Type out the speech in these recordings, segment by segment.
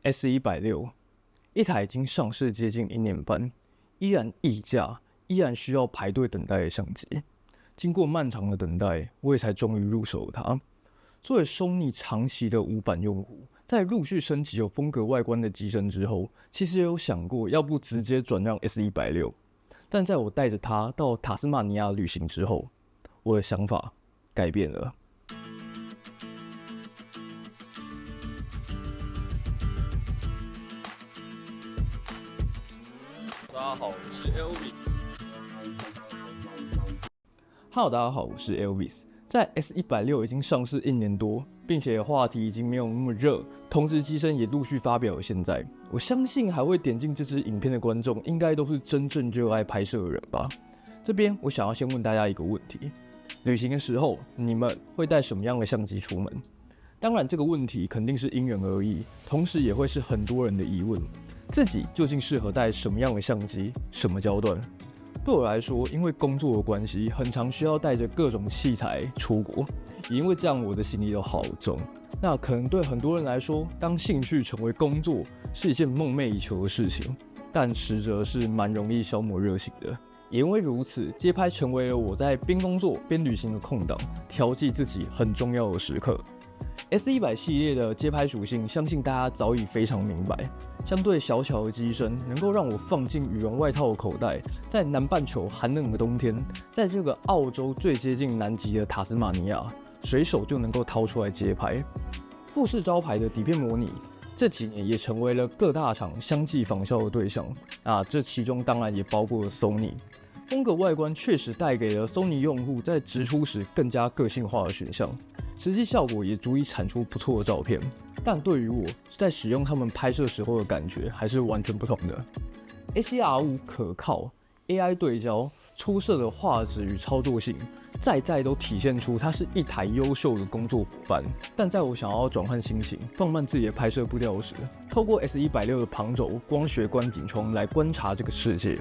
S160，一台已经上市接近1年半，依然溢价，依然需要排队等待的相机。经过漫长的等待，我也才终于入手了它。作为 Sony 长期的无版用户，在陆续升级有风格外观的机身之后，其实也有想过要不直接转让 S160，但在我带着它到塔斯马尼亚旅行之后，我的想法改变了。大家好，我是 Elvis。Hello， 大家好，我是 Elvis。在 S160已经上市1年多，并且话题已经没有那么热，同时机身也陆续发表了。现在，我相信还会点进这支影片的观众，应该都是真正热爱拍摄的人吧。这边我想要先问大家一个问题：旅行的时候，你们会带什么样的相机出门？当然，这个问题肯定是因人而异，同时也会是很多人的疑问：自己究竟适合带什么样的相机，什么焦段？对我来说，因为工作的关系，很常需要带着各种器材出国，也因为这样，我的行李都好重。那可能对很多人来说，当兴趣成为工作是一件梦寐以求的事情，但实则是蛮容易消磨热情的。也因为如此，街拍成为了我在边工作边旅行的空档，调剂自己很重要的时刻。S100系列的街拍属性，相信大家早已非常明白。相对小巧的机身，能够让我放进羽绒外套的口袋，在南半球寒冷的冬天，在这个澳洲最接近南极的塔斯马尼亚，随手就能够掏出来街拍。富士招牌的底片模拟，这几年也成为了各大厂相继仿效的对象。这其中当然也包括了 Sony。风格外观确实带给了 Sony 用户在直出时更加个性化的选项，实际效果也足以产出不错的照片。但对于我在使用它们拍摄时候的感觉还是完全不同的。A7R5 可靠 ，AI 对焦，出色的画质与操作性，在都体现出它是一台优秀的工作伙伴。但在我想要转换心情、放慢自己的拍摄步调时，透过 S160的旁轴光学观景窗来观察这个世界。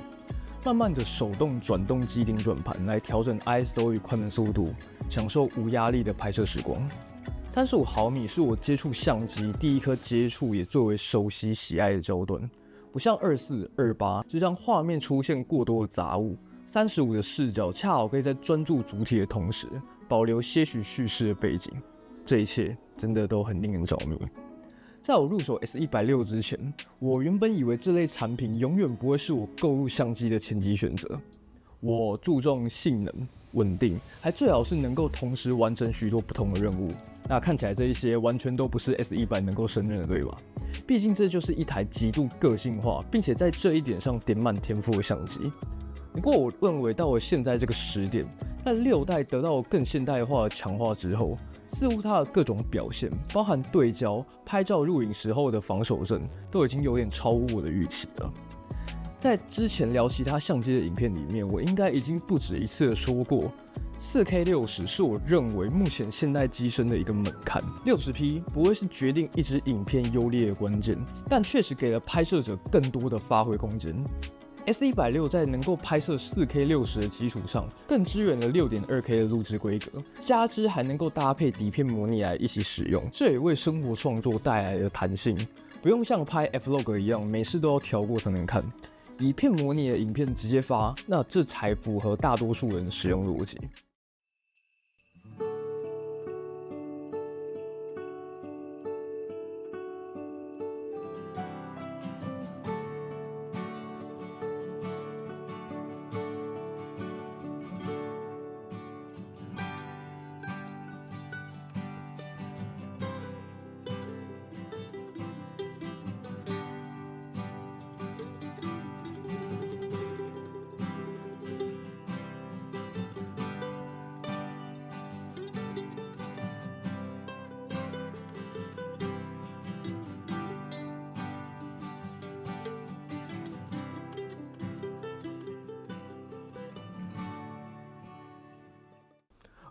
慢慢的手动转动机顶转盘来调整 ISO 与宽的速度，享受无压力的拍摄时光。35毫米是我接触相机第一颗接触也最为熟悉喜爱的焦段，不像24、28，就像画面出现过多的杂物。35的视角恰好可以在专注主体的同时，保留些许叙事的背景。这一切真的都很令人着迷。在我入手 S160之前，我原本以为这类产品永远不会是我购入相机的前提选择。我注重性能、稳定，还最好是能够同时完成许多不同的任务。看起来这一些完全都不是 S100能够胜任的，对吧？毕竟这就是一台极度个性化，并且在这一点上点满天赋的相机。不过我认为到了现在这个时点，在6代得到更现代化的强化之后，似乎它的各种表现，包含对焦、拍照、录影时候的防守阵，都已经有点超乎我的预期了。在之前聊其他相机的影片里面，我应该已经不止一次的说过，4K 60是我认为目前现代机身的一个门槛。60P 不会是决定一支影片优劣的关键，但确实给了拍摄者更多的发挥空间。S160在能够拍摄 4K 60的基础上，更支援了 6.2K 的录制规格，加之还能够搭配底片模拟来一起使用，这也为生活创作带来了弹性，不用像拍 Vlog 一样每次都要调过才能看。底片模拟的影片直接发，那这才符合大多数人的使用逻辑。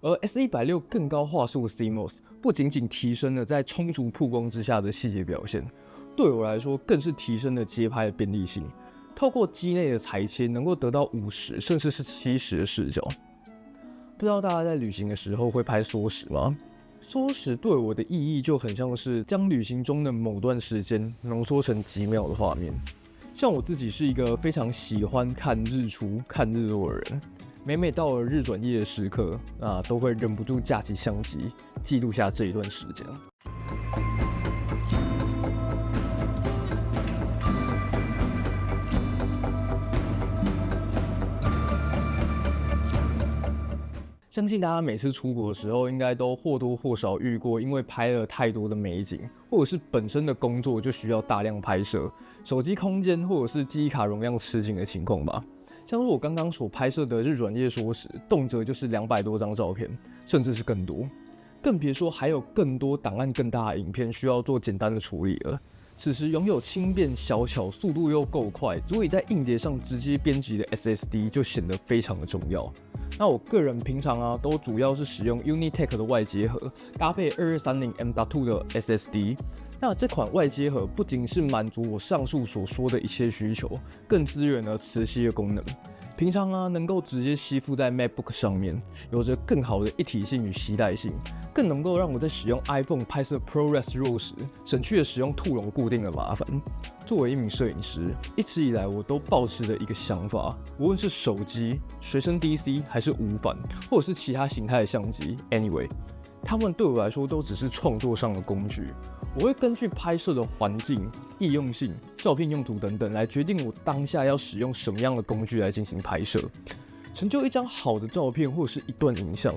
而 S160更高画素 CMOS 不仅仅提升了在充足曝光之下的细节表现，对我来说更是提升了街拍的便利性。透过机内的裁切，能够得到50甚至是70的视角。不知道大家在旅行的时候会拍缩时吗？缩时对我的意义就很像是将旅行中的某段时间浓缩成几秒的画面。像我自己是一个非常喜欢看日出、看日落的人，每到了日转夜的时刻，都会忍不住架起相机，记录下这一段时间。相信大家每次出国的时候，应该都或多或少遇过，因为拍了太多的美景，或者是本身的工作就需要大量拍摄，手机空间或者是记忆卡容量吃紧的情况吧。像是我刚刚所拍摄的日转夜缩时，动辄就是200多张照片，甚至是更多，更别说还有更多档案更大的影片需要做简单的处理了。此时拥有轻便小巧、速度又够快，足以在硬碟上直接编辑的 SSD 就显得非常的重要。那我个人平常都主要是使用 Unitech 的外接盒，搭配2230 M.2 的 SSD。那这款外接盒不仅是满足我上述所说的一切需求，更支援了磁吸的功能。平常能够直接吸附在 MacBook 上面，有着更好的一体性与携带性，更能够让我在使用 iPhone 拍摄 ProRes RAW 时，省去了使用兔笼固定的麻烦。作为一名摄影师，一直以来我都抱持着一个想法，无论是手机、随身 DC 还是无反，或者是其他形态的相机 ，anyway， 它们对我来说都只是创作上的工具。我会根据拍摄的环境、易用性、照片用途等等来决定我当下要使用什么样的工具来进行拍摄。成就一张好的照片或者是一段影像，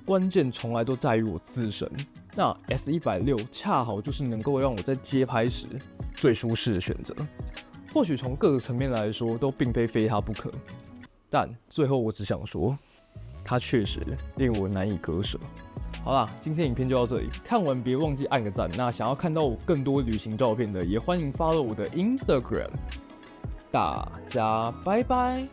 关键从来都在于我自身。那 S160恰好就是能够让我在街拍时最舒适的选择。或许从各个层面来说都并非它不可，但最后我只想说，它确实令我难以割舍。好啦，今天影片就到这里，看完别忘记按个赞。那想要看到我更多旅行照片的，也欢迎 follow 我的 Instagram。大家拜拜。